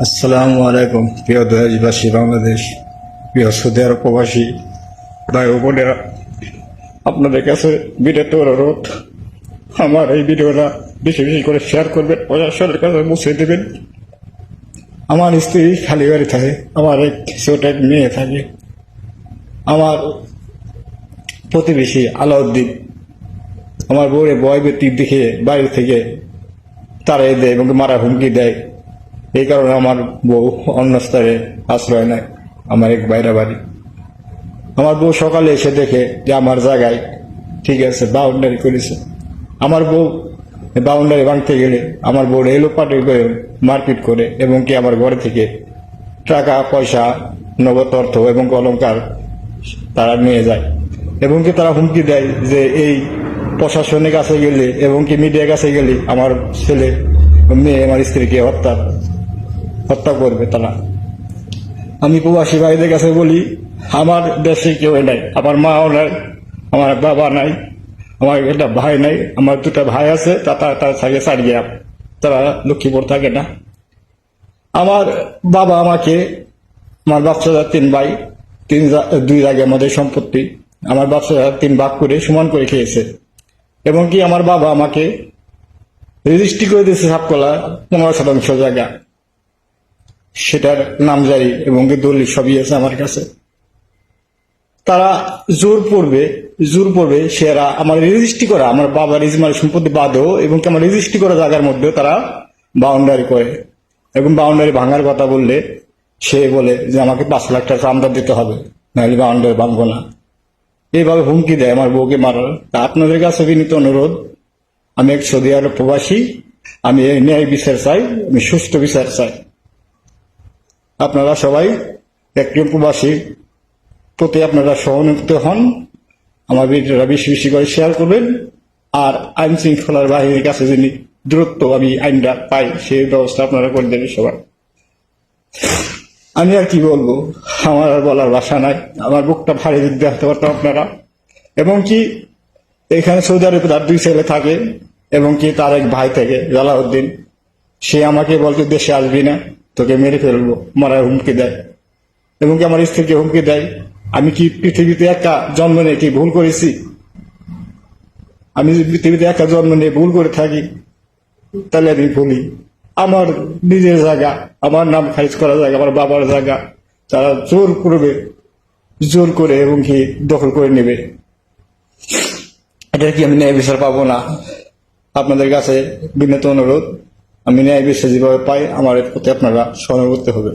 আসসালামু আলাইকুম প্রিয় দেশবাসী, বাংলাদেশ, প্রিয় সৌদি আরব প্রবাসী ভাই ও বোনেরা, আপনাদের কাছে বিনীত অনুরোধ, আমার এই ভিডিওটা বেশি বেশি করে শেয়ার করবেন, প্রশাসনের কাছে পৌঁছে দেবেন। আমার স্ত্রী খালি বাড়ি থাকে, আমার এক ছোট এক মেয়ে থাকে। আমার প্রতিবেশী আলাউদ্দিন আমার বউরে বয় ব্যক্তির দিকে বাইরে থেকে তাড়াই দেয় এবং মারা হুমকি দেয়। এই কারণে আমার বউ অন্য স্তরে আশ্রয় নেয় আমার এক বাইরা বাড়ি। আমার বউ সকালে এসে দেখে যে আমার জায়গায় ঠিক আছে বাউন্ডারি করেছে। আমার বউ বাউন্ডারি ভাঙতে গেলে আমার বউ এলোপাটি করে মারপিট করে এবং কি আমার ঘরে থেকে টাকা পয়সা, নগদ অর্থ এবং অলংকার তারা নিয়ে যায় এবং কি তারা হুমকি দেয় যে এই প্রশাসনের কাছে গেলে এবং কি মিডিয়ার কাছে গেলে আমার ছেলে মেয়ে আমার স্ত্রীকে হত্যা করবে তারা। আমি প্রবাসী ভাইদের কাছে বলি, আমার দেশে কেউ নাই, আমার মাও নাই, আমার বাবা নাই, আমার একটা ভাই নাই। আমার দুটা ভাই আছে, তারা থাকে সারিয়া, তারা লক্ষ্মীপুর থাকে না। আমার বাবা আমাকে, আমার বাচ্চারা তিন ভাই, দুই জায়গায় আমাদের সম্পত্তি, আমার বাচ্চারা তিন ভাগ করে সমান করে খেয়েছে এবং কি আমার বাবা আমাকে রেজিস্ট্রি করে দিয়েছে সাপকলা 15% জায়গা, সেটার নামজারি এবং দলিল সবই আছে আমার কাছে। তারা জোর পড়বে সেরা আমার রেজিস্ট্রি করা, আমার বাবার ইজমার সম্পত্তি বাদেও এবং আমার রেজিস্ট্রি করা জায়গার মধ্যেও তারা বাউন্ডারি করে এবং বাউন্ডারি ভাঙার কথা বললে সে বলে যে আমাকে 5 লাখ টাকা চাঁদা দিতে হবে, নাহলে বাউন্ডারি ভাঙবো না। এইভাবে হুমকি দেয় আমার বউকে মারার। তা আপনাদের কাছে বিনীত অনুরোধ, আমি এক সৌদি আরব প্রবাসী, আমি এই ন্যায় বিচার চাই, আমি সুষ্ঠু বিচার চাই। আপনারা সবাই একজন প্রবাসী প্রতি আপনারা সহানুভূতি হন, আমার ভিডিওটা বেশি বেশি করে শেয়ার করবেন। আর আইন শৃঙ্খলার বাহিনীর কাছে যিনি দ্রুত আমি আইনটা পাই সেই ব্যবস্থা আপনারা করে দেবেন সবাই। আমি আর কি বলবো, আমার আর বলার ভাষা নাই। আমার বুকটা ভারী যদি দেখতে পারতাম আপনারা। এবং কি এখানে সৌদি আরবে তার 2 ছেলে থাকে এবং কি তার এক ভাই থাকে জালাউদ্দিন, সে আমাকে বলতে দেশে আসবি না, তোকে মেরে ফেলবো, মারার হুমকি দেয় এবং কি আমার স্ত্রীকে হুমকি দেয়। আমি কি পৃথিবীতে একা জন্ম নিয়ে কি ভুল করেছি? আমি যদি পৃথিবীতে একা জন্ম নিয়ে ভুল করে থাকি তাহলে আমি ভুলি। আমার নিজের জায়গা, আমার নাম খারিজ করা জায়গা, আমার বাবার জায়গা তারা জোর করে এবং কি দখল করে নেবে। এটা কি আমি ন্যায় বিচার পাবো না? আপনাদের কাছে বিনীত অনুরোধ, আমি ন্যায় বিচার যেভাবে পাই আমার এর প্রতি আপনারা সহানুভূতি হবে।